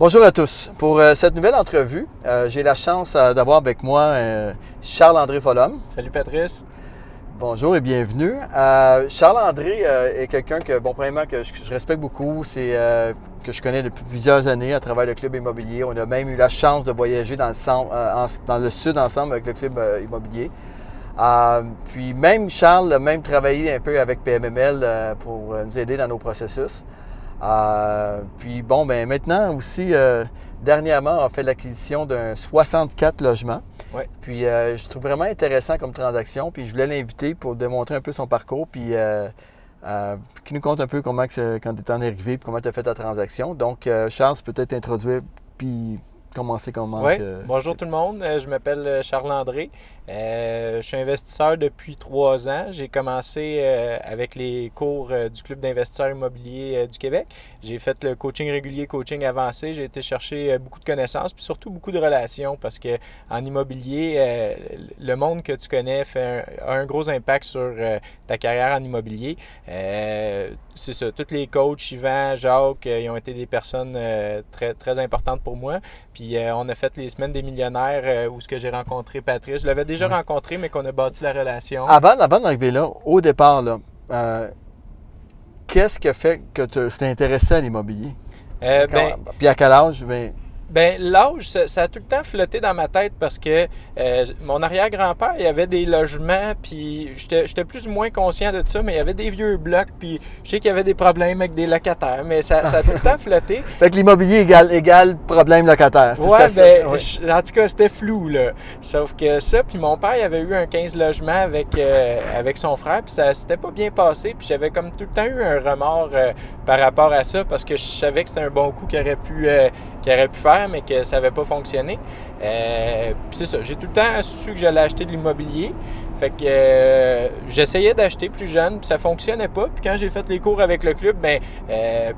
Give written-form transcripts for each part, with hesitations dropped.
Bonjour à tous. Pour cette nouvelle entrevue, j'ai la chance d'avoir avec moi Charles-André Follum. Salut Patrice. Bonjour et bienvenue. Charles-André est quelqu'un que, premièrement, que je respecte beaucoup. Que je connais depuis plusieurs années à travers le club immobilier. On a même eu la chance de voyager dans le sud ensemble avec le club immobilier. Puis même Charles a même travaillé un peu avec PMML pour nous aider dans nos processus. Maintenant aussi, dernièrement, on a fait l'acquisition d'un 64 logements. Ouais. Puis je trouve vraiment intéressant comme transaction. Puis je voulais l'inviter pour démontrer un peu son parcours. Puis qui nous compte un peu quand tu es arrivé et comment tu as fait ta transaction. Donc, Charles, peut-être t'introduire puis commencer comment. Oui, bonjour tout le monde. Je m'appelle Charles-André. Je suis investisseur depuis 3 ans. J'ai commencé avec les cours du Club d'investisseurs immobiliers du Québec. J'ai fait le coaching régulier, coaching avancé. J'ai été chercher beaucoup de connaissances puis surtout beaucoup de relations parce qu'en immobilier, le monde que tu connais a un gros impact sur ta carrière en immobilier. C'est ça. Tous les coachs, Yvan, Jacques, ils ont été des personnes très, très importantes pour moi. Puis on a fait les semaines des millionnaires où j'ai rencontré Patrice. Je l'avais déjà rencontré, mais qu'on a bâti la relation. Avant d'arriver là, au départ, qu'est-ce qui a fait que tu t'es intéressé à l'immobilier? Puis à quel âge? L'âge, ça a tout le temps flotté dans ma tête parce que mon arrière-grand-père, il avait des logements, puis j'étais plus ou moins conscient de ça, mais il y avait des vieux blocs, puis je sais qu'il y avait des problèmes avec des locataires, mais ça a tout le temps flotté. Fait que l'immobilier égale problème locataire. Ouais, en tout cas, c'était flou, là. Sauf que ça, puis mon père, il avait eu un 15 logements avec son frère, puis ça s'était pas bien passé, puis j'avais comme tout le temps eu un remords par rapport à ça, parce que je savais que c'était un bon coup qu'il aurait pu faire, mais que ça n'avait pas fonctionné. Puis c'est ça, j'ai tout le temps su que j'allais acheter de l'immobilier. Fait que j'essayais d'acheter plus jeune, puis ça fonctionnait pas. Puis quand j'ai fait les cours avec le club,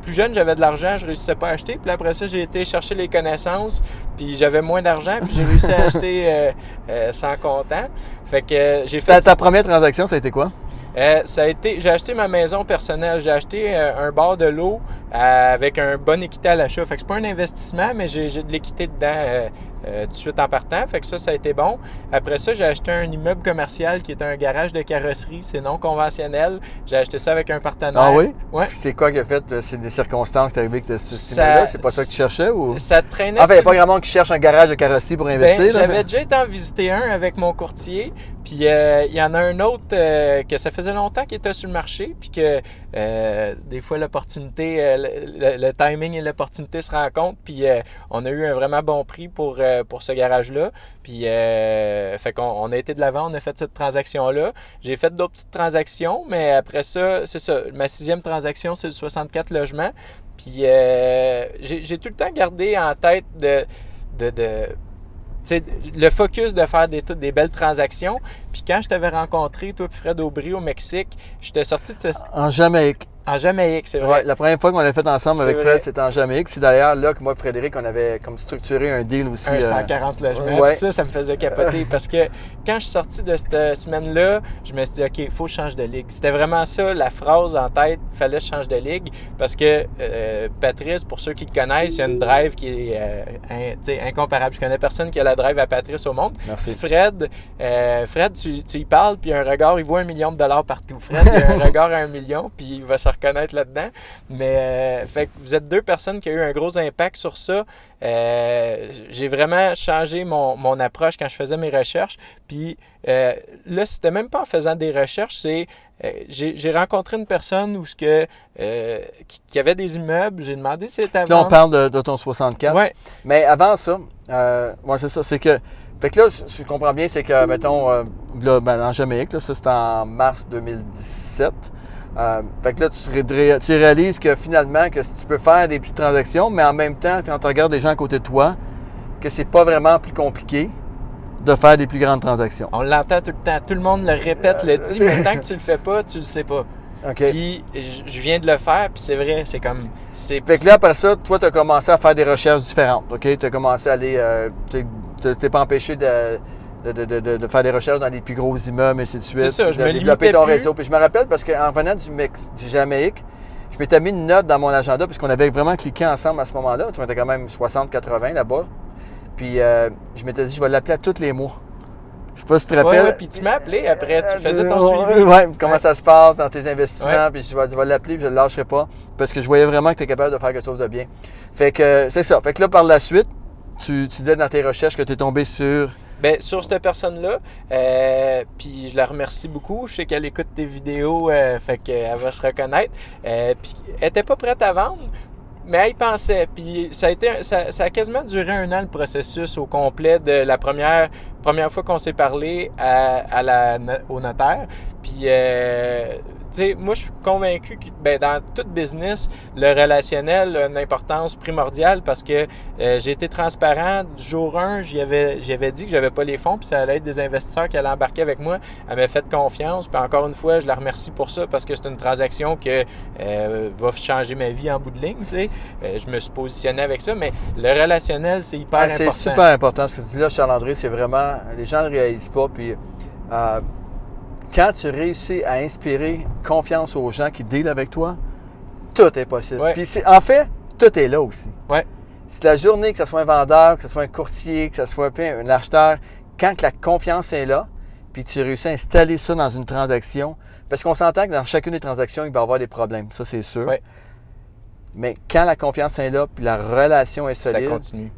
plus jeune, j'avais de l'argent, je réussissais pas à acheter. Puis après ça, j'ai été chercher les connaissances, puis j'avais moins d'argent, puis j'ai réussi à acheter sans comptant. Fait que j'ai fait... Ta première transaction, ça a été quoi? J'ai acheté ma maison personnelle. J'ai acheté un bar de l'eau avec un bon équité à l'achat. Fait que c'est pas un investissement, mais j'ai de l'équité dedans tout de suite en partant. Fait que ça a été bon. Après ça, j'ai acheté un immeuble commercial qui est un garage de carrosserie. C'est non conventionnel. J'ai acheté ça avec un partenaire. Ah oui? Ouais. C'est quoi qui a fait? C'est des circonstances qui sont arrivées avec ce immeuble-là? C'est pas ça que tu cherchais? Ou... Ça traînait. Il n'y a pas grand monde qui cherche un garage de carrosserie pour investir? J'avais déjà été en visiter un avec mon courtier. Puis il y en a un autre que ça faisait longtemps qu'il était sur le marché. Puis que des fois, l'opportunité, le timing et l'opportunité se rencontrent. Puis on a eu un vraiment bon prix pour ce garage-là. Puis fait qu'on a été de l'avant, on a fait cette transaction-là. J'ai fait d'autres petites transactions, mais après ça, c'est ça. Ma 6e transaction, c'est le 64 logements. Puis j'ai tout le temps gardé en tête le focus de faire des belles transactions. Puis quand je t'avais rencontré, toi et Fred Aubry au Mexique, j'étais sorti de En Jamaïque. En Jamaïque, c'est vrai. Ouais, la première fois qu'on l'a fait ensemble avec Fred, c'était en Jamaïque. C'est d'ailleurs là que moi et Frédéric, on avait comme structuré un deal aussi. Un 140 logements. Ouais. Puis ça me faisait capoter parce que quand je suis sorti de cette semaine-là, je me suis dit, OK, il faut que je change de ligue. C'était vraiment ça, la phrase en tête, il fallait que je change de ligue parce que Patrice, pour ceux qui le connaissent, il y a une drive qui est incomparable. Je connais personne qui a la drive à Patrice au monde. Merci. Fred, tu y parles, puis un regard, il voit $1 million partout. Fred, il a un regard à 1 million, puis il va se reconnaître là-dedans. Mais fait que vous êtes 2 personnes qui ont eu un gros impact sur ça. J'ai vraiment changé mon approche quand je faisais mes recherches. Puis là, c'était même pas en faisant des recherches, c'est j'ai rencontré une personne qui avait des immeubles. J'ai demandé si c'était à vendre. Là, on parle de ton 64. Oui. Mais avant ça, c'est ça, c'est que... Fait que là, je comprends bien, c'est que, mettons, en Jamaïque, là, ça c'est en mars 2017. Fait que là, tu réalises que finalement, que tu peux faire des petites transactions, mais en même temps, quand tu regardes les gens à côté de toi, que c'est pas vraiment plus compliqué de faire des plus grandes transactions. On l'entend tout le temps. Tout le monde le répète, le dit, mais tant que tu le fais pas, tu le sais pas. Okay. Puis je viens de le faire, puis c'est vrai, c'est comme... Fait que là, après ça, toi, tu as commencé à faire des recherches différentes, OK? Tu as commencé à aller... tu t'es pas empêché de faire des recherches dans les plus gros immeubles, et ainsi de suite. C'est ça, je me développer limitais ton plus. réseau. Puis je me rappelle, parce qu'en venant du Jamaïque, Je m'étais mis une note dans mon agenda, puisqu'on avait vraiment cliqué ensemble à ce moment-là. Tu vois, on était quand même 60-80 là-bas. Puis je m'étais dit, je vais l'appeler à tous les mois. Je sais pas si tu te rappelles. Ouais, puis tu m'as appelé après, tu faisais ton suivi. Oui, comment ça se passe dans tes investissements. Puis je vais l'appeler, puis je ne le lâcherai pas. Parce que je voyais vraiment que tu es capable de faire quelque chose de bien. Fait que c'est ça. Fait que là, par la suite, tu disais dans tes recherches que tu es tombé sur... Bien, sur cette personne-là, puis je la remercie beaucoup. Je sais qu'elle écoute tes vidéos, fait qu'elle va se reconnaître. Puis elle n'était pas prête à vendre, mais elle y pensait. Puis ça a quasiment duré 1 an le processus au complet de la première fois qu'on s'est parlé au notaire. Puis, tu sais, moi, je suis convaincu que dans tout business, le relationnel a une importance primordiale parce que j'ai été transparent du jour 1. J'avais dit que j'avais pas les fonds, puis ça allait être des investisseurs qui allaient embarquer avec moi. Elle m'a fait confiance. Puis encore une fois, je la remercie pour ça parce que c'est une transaction qui va changer ma vie en bout de ligne. Tu sais, je me suis positionné avec ça, mais le relationnel, c'est hyper important. C'est super important. Ce que tu dis là, Charles-André, c'est vraiment... Les gens ne le réalisent pas. Puis quand tu réussis à inspirer confiance aux gens qui dealent avec toi, tout est possible. Ouais. Puis en fait, tout est là aussi. Ouais. C'est la journée, que ce soit un vendeur, que ce soit un courtier, que ce soit un acheteur, quand la confiance est là, puis tu réussis à installer ça dans une transaction, parce qu'on s'entend que dans chacune des transactions, il va y avoir des problèmes. Ça, c'est sûr. Ouais. Mais quand la confiance est là, puis la relation est solide,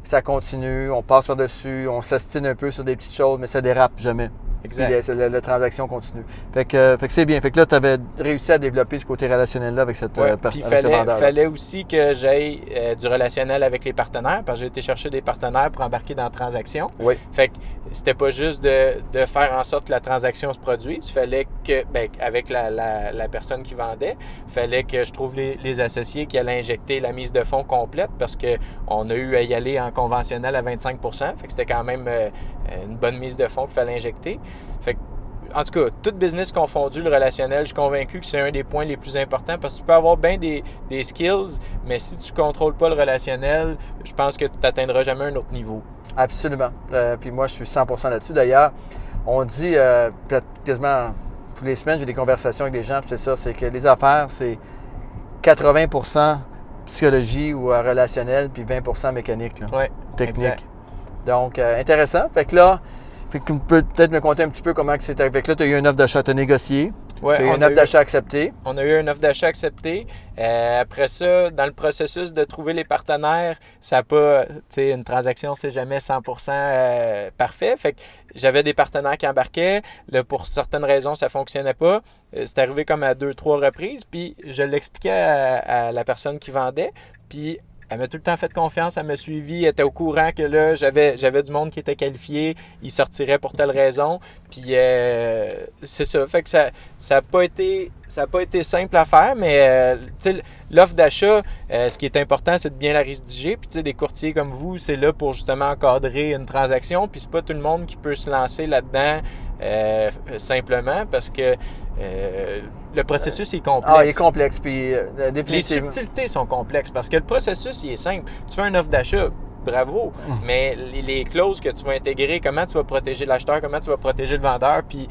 ça continue, on passe par-dessus, on s'astine un peu sur des petites choses, mais ça dérape jamais. Exact. Puis la transaction continue. Fait que c'est bien. Fait que là, tu avais réussi à développer ce côté relationnel-là avec cette Puis il fallait aussi que j'aille du relationnel avec les partenaires, parce que j'ai été chercher des partenaires pour embarquer dans la transaction. Oui. Fait que c'était pas juste de faire en sorte que la transaction se produise. Il fallait que, avec la personne qui vendait, il fallait que je trouve les associés qui allaient injecter la mise de fonds complète, parce qu'on a eu à y aller en conventionnel à 25 %. Fait que c'était quand même une bonne mise de fonds qu'il fallait injecter. Fait que, en tout cas, tout business confondu, le relationnel, je suis convaincu que c'est un des points les plus importants parce que tu peux avoir bien des skills, mais si tu ne contrôles pas le relationnel, je pense que tu n'atteindras jamais un autre niveau. Absolument. Puis moi, je suis 100% là-dessus. D'ailleurs, on dit, peut-être quasiment toutes les semaines, j'ai des conversations avec des gens, puis c'est ça, c'est que les affaires, c'est 80% psychologie ou relationnel, puis 20% mécanique, là, technique. Exact. Donc, intéressant. Fait que là, tu peux peut-être me conter un petit peu comment c'est arrivé. Fait que là, tu as eu une offre d'achat, tu as négocié. Ouais, tu as eu une offre d'achat acceptée. On a eu une offre d'achat acceptée. Après ça, dans le processus de trouver les partenaires, ça n'a pas, tu sais, une transaction, c'est jamais 100% parfait. Fait que j'avais des partenaires qui embarquaient. Là, pour certaines raisons, ça ne fonctionnait pas. C'est arrivé comme à 2-3 reprises. Puis je l'expliquais à la personne qui vendait. Puis elle m'a tout le temps fait confiance, elle m'a suivi, elle était au courant que là, j'avais du monde qui était qualifié, il sortirait pour telle raison. Puis c'est ça, fait que ça n'a pas été simple à faire, mais l'offre d'achat, ce qui est important, c'est de bien la rédiger. Puis des courtiers comme vous, c'est là pour justement encadrer une transaction. Puis c'est pas tout le monde qui peut se lancer là-dedans simplement parce que le processus est complexe. Il est complexe. Puis, les subtilités sont complexes parce que le processus, il est simple. Tu fais une offre d'achat, bravo, mais les clauses que tu vas intégrer, comment tu vas protéger l'acheteur, comment tu vas protéger le vendeur, puis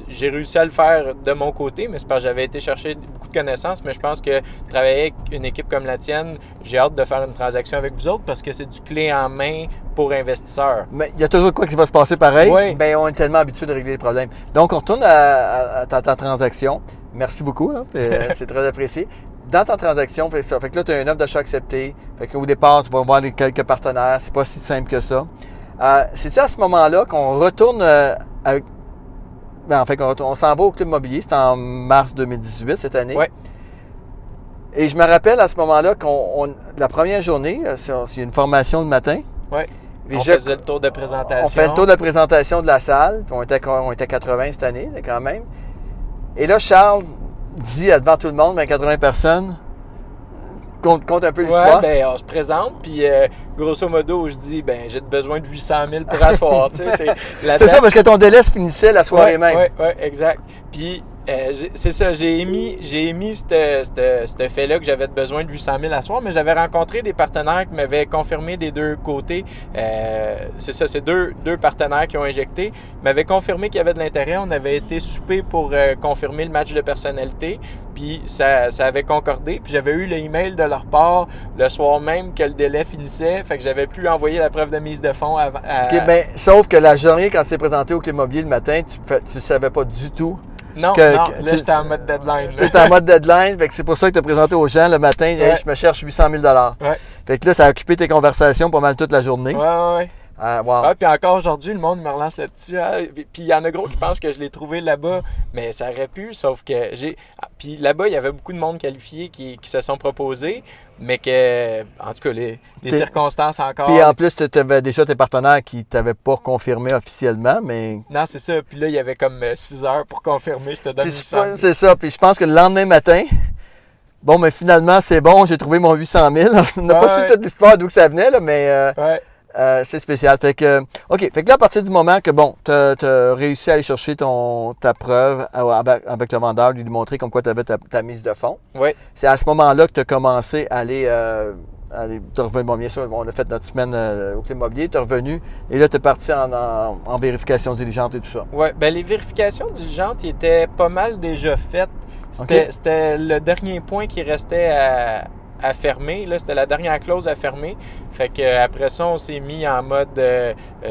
j'ai réussi à le faire de mon côté, mais c'est parce que j'avais été chercher beaucoup de connaissances, mais je pense que travailler avec une équipe comme la tienne, j'ai hâte de faire une transaction avec vous autres parce que c'est du clé en main pour investisseurs. Mais il y a toujours quoi qui va se passer pareil. Oui. Bien, on est tellement habitué de régler les problèmes. Donc, on retourne à ta transaction. Merci beaucoup, hein? C'est très apprécié. Dans ta transaction, fait ça. Fait que là, tu as une offre d'achat acceptée. Fait qu'au départ, tu vas voir quelques partenaires. C'est pas si simple que ça. C'est à ce moment-là qu'on retourne avec. En fait, on s'en va au Club Mobilier. C'était en mars 2018, cette année. Oui. Et je me rappelle à ce moment-là la première journée, c'est une formation le matin. Oui. On faisait le tour de présentation. On fait le tour de présentation de la salle. Puis on était 80 cette année, quand même. Et là, Charles dit devant tout le monde, 80 personnes, compte un peu l'histoire. Ouais, on se présente, puis grosso modo, je dis, j'ai besoin de 800 000 pour asseoir. C'est ça, parce que ton délai se finissait la soirée même. Oui, exact. Puis C'est ça, j'ai émis ce fait-là que j'avais besoin de 800 000 à soir, mais j'avais rencontré des partenaires qui m'avaient confirmé des deux côtés. C'est ça, c'est deux partenaires qui ont injecté, m'avaient confirmé qu'il y avait de l'intérêt. On avait été souper pour confirmer le match de personnalité, puis ça avait concordé. Puis j'avais eu l'email de leur part le soir même que le délai finissait, fait que j'avais pu envoyer la preuve de mise de fonds à... OK, ben, sauf que la journée, quand c'est présenté au Club Immobilier le matin, tu savais pas du tout. Non, là, j'étais en mode deadline. Tu étais en mode deadline, fait que c'est pour ça que tu as présenté aux gens le matin, hey, je me cherche 800 000 Ouais. Fait que là, ça a occupé tes conversations pas mal toute la journée. Ouais. Wow. Puis encore aujourd'hui, le monde me relance là-dessus. Puis il y en a gros qui pensent que je l'ai trouvé là-bas, mais ça aurait pu, sauf que puis là-bas, il y avait beaucoup de monde qualifié qui se sont proposés, mais que, en tout cas, les circonstances encore... Puis en plus, tu avais déjà tes partenaires qui t'avaient pas confirmé officiellement, mais... Non, c'est ça. Puis là, il y avait comme 6 heures pour confirmer, je te donne 800 000. C'est ça. Puis je pense que le lendemain matin... Bon, mais finalement, c'est bon, j'ai trouvé mon 800 000. On n'a pas su toute l'histoire d'où ça venait, là, mais... c'est spécial. Fait que, OK. Fait que là, à partir du moment que, bon, tu as réussi à aller chercher ta preuve avec le vendeur, lui montrer comme quoi tu avais ta mise de fonds. Oui. C'est à ce moment-là que tu as commencé à aller. Tu es revenu, bon, bien sûr, on a fait notre semaine au Club Immobilier, tu es revenu et là, tu es parti en vérification diligente et tout ça. Oui. Bien, les vérifications diligentes, ils étaient pas mal déjà faites. C'était le dernier point qui restait à fermer. Là, c'était la dernière clause à fermer. Fait qu'après ça, on s'est mis en mode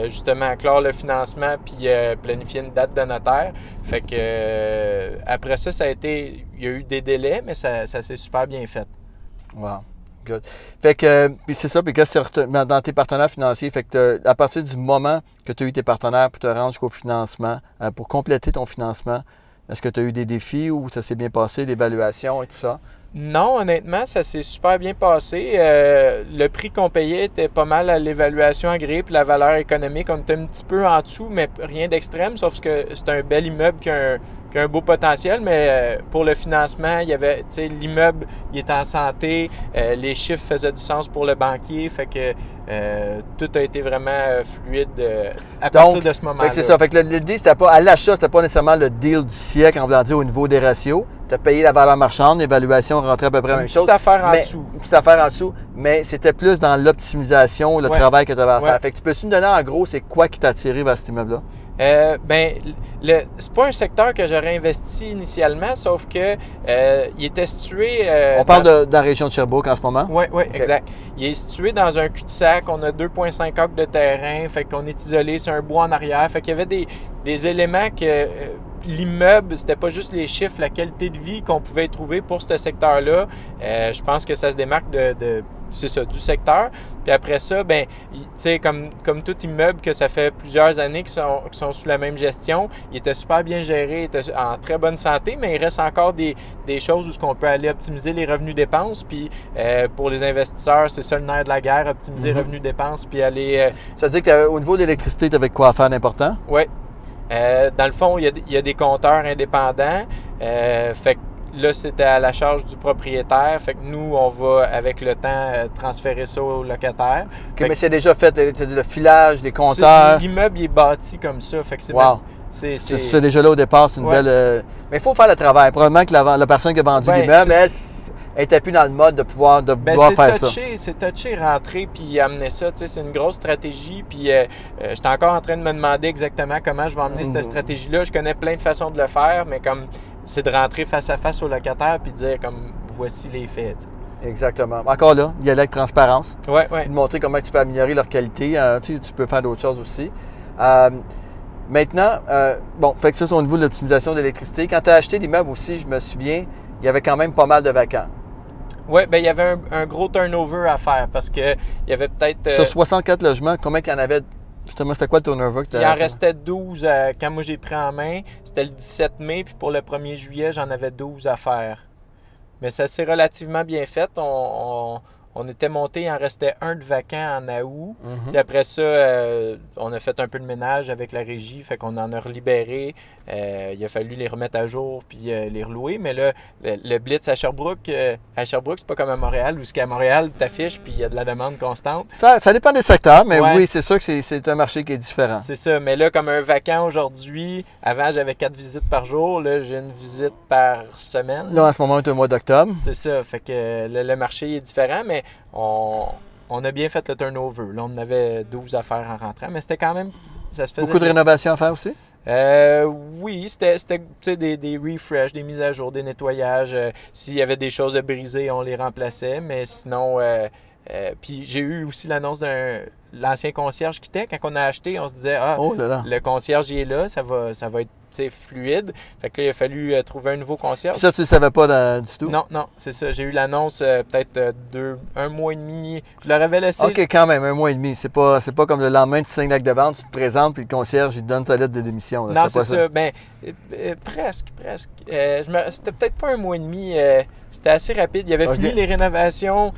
justement clore le financement puis planifier une date de notaire. Fait que après ça, il y a eu des délais, mais ça s'est super bien fait. Wow. Good. Fait que, puis c'est ça, puis dans tes partenaires financiers, fait que à partir du moment que tu as eu tes partenaires pour te rendre jusqu'au financement, pour compléter ton financement, est-ce que tu as eu des défis ou ça s'est bien passé, l'évaluation et tout ça? Non, honnêtement, ça s'est super bien passé. Le prix qu'on payait était pas mal à l'évaluation agréée puis la valeur économique. On était un petit peu en dessous, mais rien d'extrême, sauf que c'est un bel immeuble qui a un beau potentiel, mais pour le financement, il y avait, tu sais, l'immeuble, il est en santé, les chiffres faisaient du sens pour le banquier, fait que tout a été vraiment fluide partir de ce moment-là. C'est ça. Fait que l'idée, c'était pas, à l'achat, c'était pas nécessairement le deal du siècle, en voulant dire au niveau des ratios. Tu as payé la valeur marchande, l'évaluation rentrait à peu près la même chose. Une petite affaire en dessous. Une petite affaire en dessous, mais c'était plus dans l'optimisation, le travail que tu avais à faire. Fait que tu peux-tu me donner en gros, c'est quoi qui t'a attiré vers cet immeuble-là? C'est pas un secteur que j'aurais investi initialement, sauf que il était situé... On parle de la région de Sherbrooke en ce moment? Oui, exact. Il est situé dans un cul-de-sac, on a 2,5 acres de terrain, fait qu'on est isolé, c'est un bois en arrière, fait qu'il y avait des éléments que... l'immeuble, c'était pas juste les chiffres, la qualité de vie qu'on pouvait trouver pour ce secteur-là. Je pense que ça se démarque c'est ça, du secteur. Puis après ça, ben, tu sais, comme tout immeuble que ça fait plusieurs années qui sont sous la même gestion, il était super bien géré, il était en très bonne santé, mais il reste encore des choses où on peut aller optimiser les revenus-dépenses. Puis pour les investisseurs, c'est ça le nerf de la guerre, optimiser revenus-dépenses, puis aller... Ça veut dire qu'au niveau de l'électricité, tu avais quoi à faire d'important? Oui. Dans le fond, il y a des compteurs indépendants. Fait que là, c'était à la charge du propriétaire. Fait que nous, on va, avec le temps, transférer ça au locataire. OK, mais c'est déjà fait, c'est-à-dire le filage, les compteurs. L'immeuble il est bâti comme ça. Fait que c'est c'est déjà là au départ, c'est une belle... Mais il faut faire le travail. Probablement que la personne qui a vendu l'immeuble, elle n'était plus dans le mode de pouvoir faire ça. C'est touché, rentrer puis amener ça. C'est une grosse stratégie. Puis j'étais encore en train de me demander exactement comment je vais emmener cette stratégie-là. Je connais plein de façons de le faire, mais comme c'est de rentrer face à face au locataire puis de dire comme voici les faits. T'sais. Exactement. Encore là, il y a avec transparence. Oui. Puis de montrer comment tu peux améliorer leur qualité. Tu peux faire d'autres choses aussi. Maintenant, fait que ça, c'est au niveau de l'optimisation de l'électricité. Quand tu as acheté l'immeuble aussi, je me souviens, il y avait quand même pas mal de vacants. Oui, bien, il y avait un gros turnover à faire parce qu'il y avait peut-être... Sur 64 logements, combien qu'il y en avait? Justement, c'était quoi le turnover? Il en restait 12 quand moi j'ai pris en main. C'était le 17 mai, puis pour le 1er juillet, j'en avais 12 à faire. Mais ça s'est relativement bien fait. On on était monté, il en restait un de vacant en août. Mhm. Puis après ça, on a fait un peu de ménage avec la régie, fait qu'on en a relibéré. Il a fallu les remettre à jour puis les relouer. Mais là, le Blitz à Sherbrooke, c'est pas comme à Montréal, où qu'à Montréal, t'affiches puis il y a de la demande constante. Ça dépend des secteurs, mais Ouais. oui, c'est sûr que c'est un marché qui est différent. C'est ça. Mais là, comme un vacant aujourd'hui, avant, j'avais 4 visites par jour. Là, j'ai une visite par semaine. Là, en ce moment, on est au mois d'octobre. C'est ça. Fait que le marché est différent, mais on a bien fait le turnover. Là, on avait 12 affaires en rentrant, mais c'était quand même... Ça se faisait Beaucoup de bien. rénovations à faire aussi? Oui, c'était tu sais, des refresh, des mises à jour, des nettoyages. S'il y avait des choses à briser, on les remplaçait, mais sinon... puis j'ai eu aussi l'annonce l'ancien concierge qui était. Quand on a acheté, on se disait, Oh là là. le concierge il est là, ça va être fluide. Fait que là, il a fallu trouver un nouveau concierge. Puis ça, tu ne savais pas du tout? Non, c'est ça. J'ai eu l'annonce peut-être un mois et demi. Je leur avais laissé. OK, quand même, un mois et demi. C'est pas comme le lendemain, tu signes l'acte de vente, tu te présentes, puis le concierge, il te donne sa lettre de démission. Là. Non, C'était c'est pas ça. Ben, presque. C'était peut-être pas un mois et demi. C'était assez rapide. Il avait OK. fini les rénovations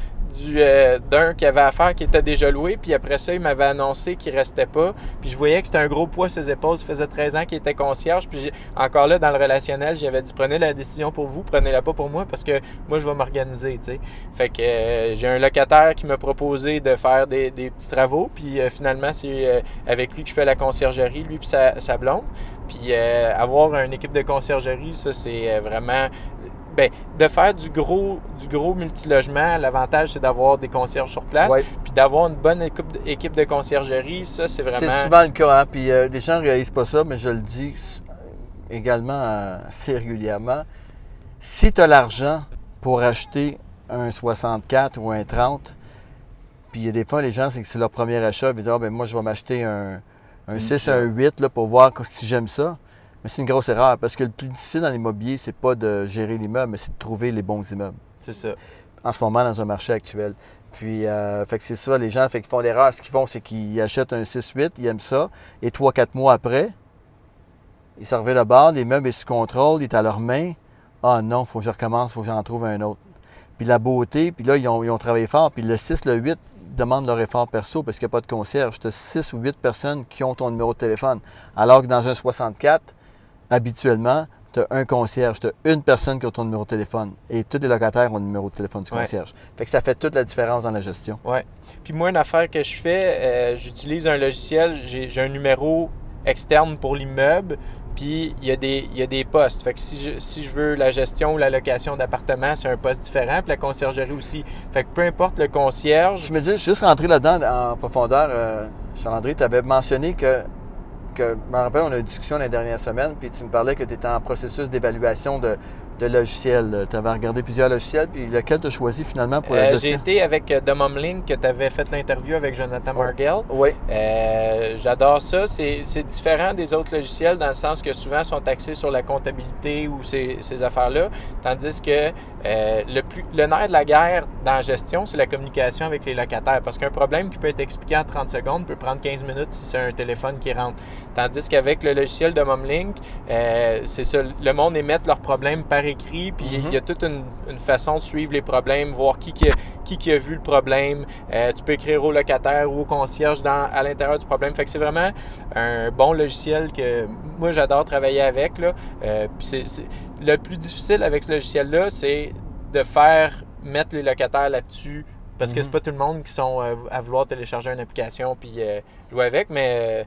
d'un qui avait à faire qui était déjà loué. Puis après ça, il m'avait annoncé qu'il restait pas. Puis je voyais que c'était un gros poids sur ses épaules. Ça faisait 13 ans qu'il était concierge. Puis encore là, dans le relationnel, j'avais dit prenez la décision pour vous, prenez-la pas pour moi parce que moi, je vais m'organiser. Tu sais. Fait que j'ai un locataire qui m'a proposé de faire des petits travaux. Puis finalement, c'est avec lui que je fais la conciergerie, lui puis sa blonde. Puis avoir une équipe de conciergerie, ça, c'est vraiment... Bien, de faire du gros multilogement, l'avantage, c'est d'avoir des concierges sur place. Ouais. Puis d'avoir une bonne équipe de conciergerie, ça, c'est vraiment... C'est souvent le cas, hein? Puis les gens ne réalisent pas ça, mais je le dis également assez régulièrement. Si tu as l'argent pour acheter un 64 ou un 30, puis il y a des fois, les gens, c'est leur premier achat, ils disent « Ah, ben moi, je vais m'acheter un 6, un 8 là, pour voir si j'aime ça. » Mais c'est une grosse erreur, parce que le plus difficile dans l'immobilier, c'est pas de gérer l'immeuble, mais c'est de trouver les bons immeubles. C'est ça. En ce moment, dans un marché actuel. Puis, fait que c'est ça, les gens qui font l'erreur, ce qu'ils font, c'est qu'ils achètent un 6-8, ils aiment ça, et 3-4 mois après, ils se reviennent de bord, l'immeuble est sous contrôle, il est à leurs mains. Ah non, il faut que je recommence, il faut que j'en trouve un autre. Puis la beauté, puis là, ils ont travaillé fort, puis le 6, le 8, ils demandent leur effort perso parce qu'il n'y a pas de concierge. Tu as 6 ou 8 personnes qui ont ton numéro de téléphone. Alors que dans un 64, habituellement, tu as un concierge, tu as une personne qui a ton numéro de téléphone. Et tous les locataires ont le numéro de téléphone du concierge. Fait que ça fait toute la différence dans la gestion. Oui. Puis moi, une affaire que je fais, j'utilise un logiciel, j'ai un numéro externe pour l'immeuble, puis il y a des postes. Fait que si je veux la gestion ou la location d'appartement, c'est un poste différent, puis la conciergerie aussi. Fait que peu importe le concierge... Je me dis, juste rentrer là-dedans en profondeur, Charles-André, tu avais mentionné que je me rappelle, on a eu une discussion la dernière semaine, puis tu me parlais que tu étais en processus d'évaluation de logiciels. Tu avais regardé plusieurs logiciels, puis lequel tu as choisi finalement pour la gestion? J'ai été avec Domomlink, que tu avais fait l'interview avec Jonathan Margell. Oui. J'adore ça. C'est différent des autres logiciels dans le sens que souvent sont axés sur la comptabilité ou ces affaires-là, tandis que le nerf de la guerre dans la gestion, c'est la communication avec les locataires. Parce qu'un problème qui peut être expliqué en 30 secondes peut prendre 15 minutes si c'est un téléphone qui rentre. Tandis qu'avec le logiciel Domomlink, c'est ça, le monde émet leurs problèmes par écrit, puis il y a toute une façon de suivre les problèmes, voir qui a vu le problème. Tu peux écrire au locataire ou au concierge à l'intérieur du problème. Fait que c'est vraiment un bon logiciel que moi, j'adore travailler avec. Là. Puis le plus difficile avec ce logiciel-là, c'est de faire mettre les locataires là-dessus. Parce que c'est pas tout le monde qui sont à vouloir télécharger une application puis jouer avec, mais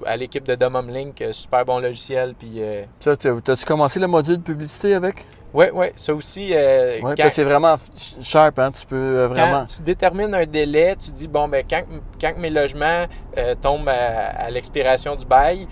à l'équipe de Domomlink, super bon logiciel. Puis, Ça, t'as-tu commencé le module publicité avec? Oui, ça aussi. Oui, c'est vraiment sharp, hein? Tu peux vraiment... Quand tu détermines un délai, tu dis, bon, ben quand mes logements tombent à l'expiration du bail,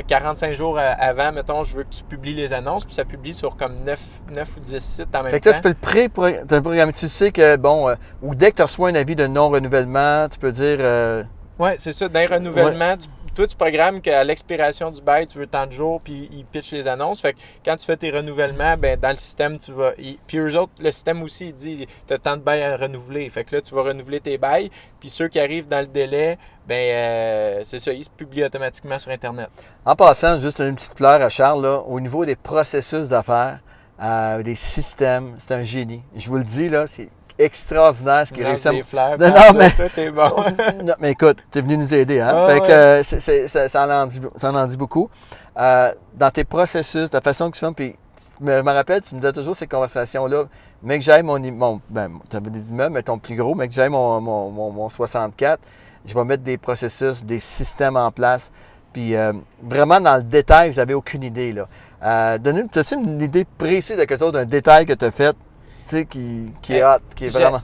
45 jours avant, mettons, je veux que tu publies les annonces, puis ça publie sur comme 9 ou 10 sites en même temps. Fait que là, tu peux le pré-programmer. Tu sais que, bon, ou dès que tu reçois un avis de non-renouvellement, tu peux dire... Oui, c'est ça. D'un renouvellement, toi, tu programmes qu'à l'expiration du bail, tu veux tant de jours, puis ils pitchent les annonces. Fait que quand tu fais tes renouvellements, ben dans le système, tu vas... Puis eux autres, le système aussi, il dit tu as tant de bails à renouveler. Fait que là, tu vas renouveler tes bails. Puis ceux qui arrivent dans le délai, ben c'est ça, ils se publient automatiquement sur Internet. En passant, juste une petite fleur à Charles, là, au niveau des processus d'affaires, des systèmes, c'est un génie. Je vous le dis, là, extraordinaire ce qu'il réussit à... Des fleurs, Non, mais... Toi, t'es bon. Non, mais écoute, tu es venu nous aider, hein? Ah, fait que ça en dit beaucoup. Dans tes processus, la façon que tu fais, puis je me rappelle, tu me disais toujours ces conversations-là. Mais que j'aille tu avais des immeubles, mais ton plus gros, mais que j'aille mon 64, je vais mettre des processus, des systèmes en place. Puis vraiment, dans le détail, vous n'avez aucune idée, là. As-tu une idée précise de quelque chose, d'un détail que tu as fait, tu sais, qui est hot, qui est vraiment...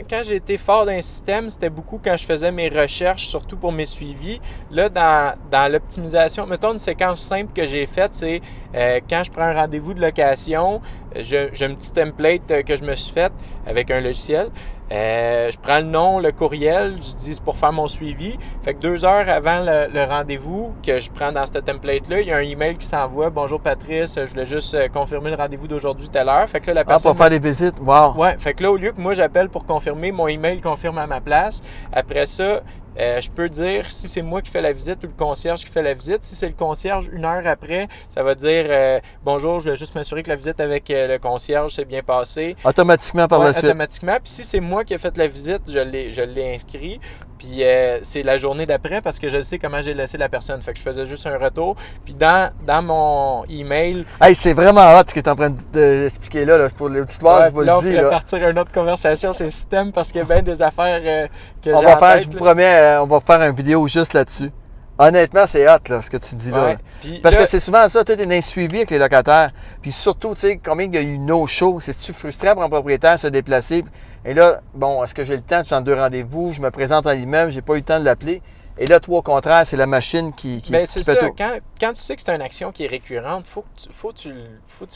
Quand j'ai été fort dans un système, c'était beaucoup quand je faisais mes recherches, surtout pour mes suivis. Là, dans l'optimisation, mettons une séquence simple que j'ai faite, c'est quand je prends un rendez-vous de location, j'ai un petit template que je me suis fait avec un logiciel. Je prends le nom, le courriel, je dis c'est pour faire mon suivi. Fait que 2 heures avant le rendez-vous que je prends dans ce template-là, il y a un email qui s'envoie. Bonjour Patrice, je voulais juste confirmer le rendez-vous d'aujourd'hui telle heure. Fait que là, la personne. Pour faire des visites, wow! Ouais, fait que là, au lieu que moi j'appelle pour confirmer, mon email confirme à ma place. Après ça, je peux dire si c'est moi qui fais la visite ou le concierge qui fait la visite. Si c'est le concierge, 1 heure après, ça va dire bonjour, je voulais juste m'assurer que la visite avec le concierge s'est bien passée. Automatiquement par la suite. Automatiquement. Puis si c'est moi qui ai fait la visite, je l'ai inscrit. Puis c'est la journée d'après parce que je sais comment j'ai laissé la personne. Fait que je faisais juste un retour. Puis dans mon email... Hey, c'est vraiment hot ce que tu es en train d'expliquer là. Pour l'auditoire, je vous là, le dis. On pourrait partir une autre conversation sur le système parce qu'il y a bien des affaires que j'ai je vous promets, on va faire une vidéo juste là-dessus. Honnêtement, c'est hot là, ce que tu dis là. Parce que c'est souvent ça, tu as un insuivi avec les locataires. Puis surtout, tu sais, combien il y a eu no-show. C'est-tu frustrant pour un propriétaire de se déplacer? Et là, bon, est-ce que j'ai le temps de faire 2 rendez-vous? Je me présente à l'immeuble, j'ai pas eu le temps de l'appeler. Et là, toi, au contraire, c'est la machine qui Bien, c'est fait ça. tout. Quand tu sais que c'est une action qui est récurrente, faut que tu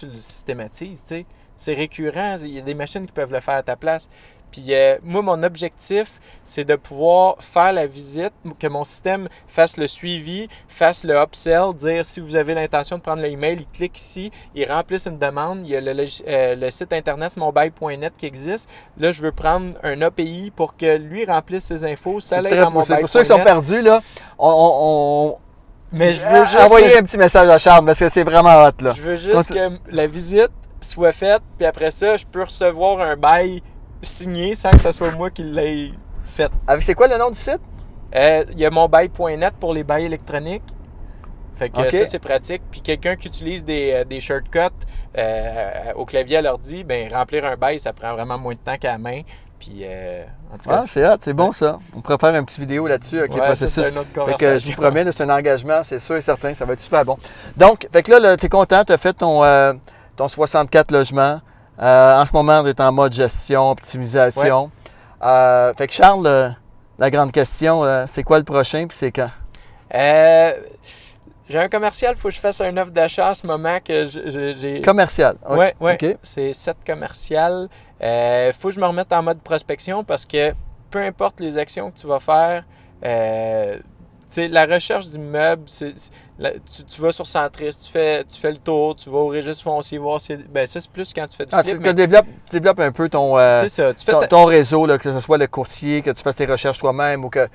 le systématises, tu sais. C'est récurrent, il y a des machines qui peuvent le faire à ta place. Puis moi, mon objectif, c'est de pouvoir faire la visite, que mon système fasse le suivi, fasse le upsell, dire si vous avez l'intention de prendre l'email, il clique ici, il remplisse une demande. Il y a le site internet mobile.net qui existe. Là, je veux prendre un API pour que lui remplisse ses infos. Ça l'aide dans mobile.net. Pour ceux qui sont perdus, là, Mais je veux juste envoyer un petit message à Charles parce que c'est vraiment hot, là. Je veux juste que la visite soit faite, puis après ça, je peux recevoir un bail signé sans que ce soit moi qui l'ai fait. C'est quoi le nom du site? Il y a mobile.net pour les bails électroniques. Fait que ça, c'est pratique. Puis quelqu'un qui utilise des shortcuts au clavier à l'ordi, ben remplir un bail, ça prend vraiment moins de temps qu'à la main. Puis, en tout cas, c'est hot, c'est bon ça. On pourrait faire une petite vidéo là-dessus avec les processus. C'est une autre fait que je vous promets, c'est un engagement, c'est sûr et certain, ça va être super bon. Donc, fait que là, tu es content, tu as fait ton 64 logements. En ce moment, on est en mode gestion, optimisation. Ouais. Fait que Charles, la grande question, c'est quoi le prochain puis c'est quand? J'ai un commercial, il faut que je fasse un offre d'achat en ce moment que j'ai... Commercial? Oui, okay. C'est 7 commerciales. Il faut que je me remette en mode prospection parce que peu importe les actions que tu vas faire, la recherche d'immeubles, tu vas sur Centris, tu fais le tour, tu vas au registre foncier, voir si... Ben ça, c'est plus quand tu fais du flip. Tu développes un peu ton réseau, là, que ce soit le courtier, que tu fasses tes recherches toi-même ou que...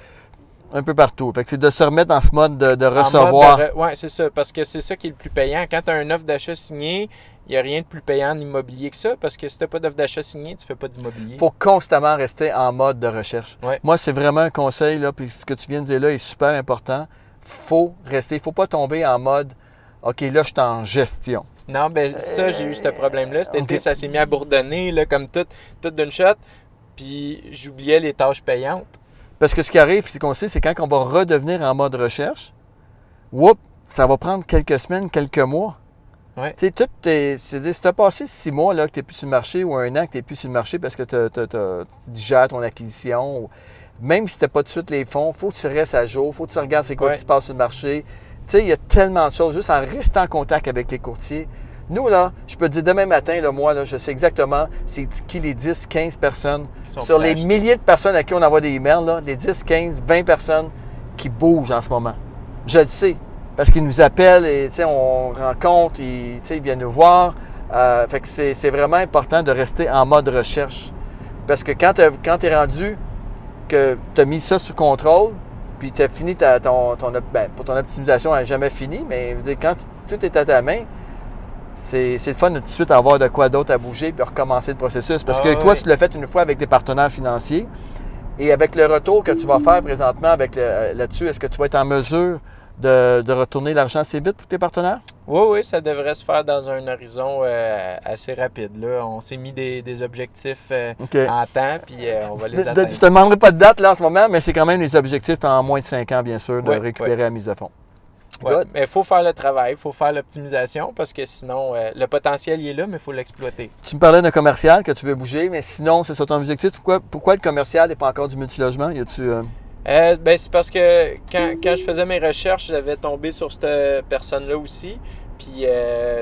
Un peu partout. Fait que c'est de se remettre dans ce mode de recevoir. Oui, c'est ça. Parce que c'est ça qui est le plus payant. Quand tu as une offre d'achat signée, il n'y a rien de plus payant en immobilier que ça. Parce que si tu n'as pas d'offre d'achat signée, tu ne fais pas d'immobilier. Il faut constamment rester en mode de recherche. Ouais. Moi, c'est vraiment un conseil. Là, puis ce que tu viens de dire là est super important. Il faut rester. Il ne faut pas tomber en mode OK, là, je suis en gestion. Non, bien ça, j'ai eu ce problème-là. Cet été, ça s'est mis à bourdonner là, comme tout d'une shot. Puis j'oubliais les tâches payantes. Parce que ce qui arrive, c'est qu'on sait, c'est quand on va redevenir en mode recherche, ça va prendre quelques semaines, quelques mois. Ouais. Tu sais, si tu as passé 6 mois là, que tu n'es plus sur le marché ou 1 an que tu n'es plus sur le marché parce que tu digères ton acquisition, même si tu n'as pas tout de suite les fonds, il faut que tu restes à jour, il faut que tu regardes c'est quoi qui se passe sur le marché. Tu sais, il y a tellement de choses, juste en restant en contact avec les courtiers. Nous, là, je peux te dire demain matin, là, moi, là, je sais exactement c'est qui les 10, 15 personnes, sur les milliers de personnes à qui on envoie des emails, là, les 10, 15, 20 personnes qui bougent en ce moment. Je le sais, parce qu'ils nous appellent et on rencontre, ils viennent nous voir. Fait que c'est vraiment important de rester en mode recherche. Parce que quand tu es rendu que tu as mis ça sous contrôle, puis tu as fini pour ton optimisation, elle n'a jamais fini, mais quand tout est à ta main, c'est le fun de tout de suite avoir de quoi d'autre à bouger puis recommencer le processus. Parce que toi, tu l'as fait une fois avec tes partenaires financiers. Et avec le retour que tu vas faire présentement là-dessus, est-ce que tu vas être en mesure de retourner l'argent assez vite pour tes partenaires? Oui, ça devrait se faire dans un horizon assez rapide. Là. On s'est mis des objectifs en temps, puis on va les atteindre. Je te demanderai pas de date là en ce moment, mais c'est quand même des objectifs en moins de 5 ans, bien sûr, de récupérer la mise à fond. Ouais, mais il faut faire le travail, il faut faire l'optimisation parce que sinon, le potentiel il est là, mais il faut l'exploiter. Tu me parlais d'un commercial que tu veux bouger, mais sinon, c'est ça ton objectif. Pourquoi le commercial n'est pas encore du multilogement? C'est parce que quand je faisais mes recherches, j'avais tombé sur cette personne-là aussi. Puis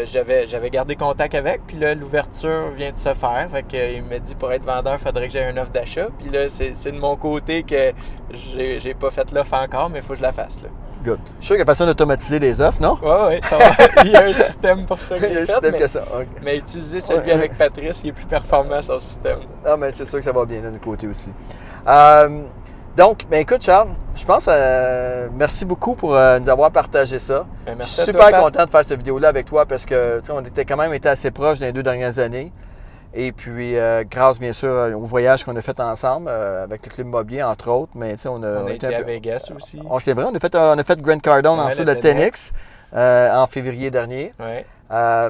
j'avais gardé contact avec. Puis là, l'ouverture vient de se faire. Fait qu'il m'a dit pour être vendeur, il faudrait que j'aie une offre d'achat. Puis là, c'est de mon côté que j'ai pas fait l'offre encore, mais il faut que je la fasse. Là. Good. Je suis sûr qu'il y a façon d'automatiser les offres, non? Oui, ça va. Il y a un système pour ça que j'ai fait. Mais utiliser celui avec Patrice, il est plus performant sur le système. Ah, mais c'est sûr que ça va bien de notre côté aussi. Donc, écoute, Charles, je pense merci beaucoup pour nous avoir partagé ça. Merci je suis super content de faire cette vidéo-là avec toi parce que on était quand même été assez proches dans les 2 dernières années. Et puis, grâce bien sûr au voyage qu'on a fait ensemble avec le Club Immobilier, entre autres. Mais on a été à Vegas aussi. C'est vrai, on a fait Grant Cardone en dessous de Tenix en février dernier. Ouais.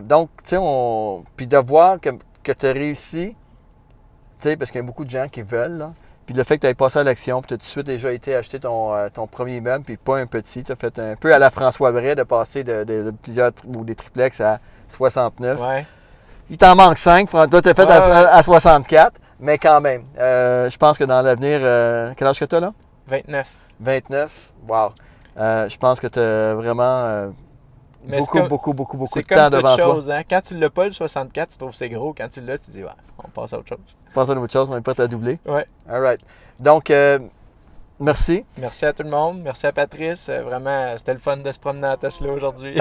Donc, tu sais, puis de voir que tu as réussi, tu sais, parce qu'il y a beaucoup de gens qui veulent, là. Puis le fait que tu aies passé à l'action, puis tu as tout de suite déjà été acheter ton premier immeuble, puis pas un petit. Tu as fait un peu à la François Bray de passer de plusieurs ou des triplex à 69. Ouais. Il t'en manque 5. Toi, tu as fait à 64, mais quand même. Je pense que dans l'avenir, quel âge que tu as là? 29. 29? Wow. Je pense que tu as vraiment beaucoup de temps devant toi. C'est comme toute chose, hein? Quand tu l'as pas, le 64, tu trouves que c'est gros. Quand tu l'as, tu dis, on passe à autre chose. On passe à autre chose, on est prêt à doubler. Oui. All right. Donc, merci. Merci à tout le monde. Merci à Patrice. Vraiment, c'était le fun de se promener à Tesla aujourd'hui.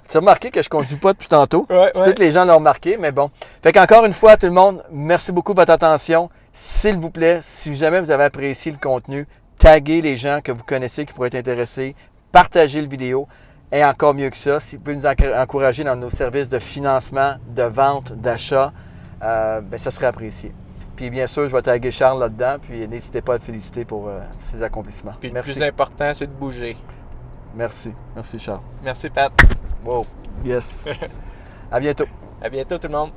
Tu as remarqué que je ne conduis pas depuis tantôt. Ouais, je sais que les gens l'ont remarqué, mais bon. Fait qu'encore une fois, tout le monde, merci beaucoup de votre attention. S'il vous plaît, si jamais vous avez apprécié le contenu, taguez les gens que vous connaissez qui pourraient être intéressés. Partagez la vidéo. Et encore mieux que ça, si vous pouvez nous encourager dans nos services de financement, de vente, d'achat, ça serait apprécié. Puis bien sûr, je vais taguer Charles là-dedans, puis n'hésitez pas à le féliciter pour ses accomplissements. Puis le plus important, c'est de bouger. Merci. Merci Charles. Merci Pat. Wow. Yes. À bientôt. À bientôt tout le monde.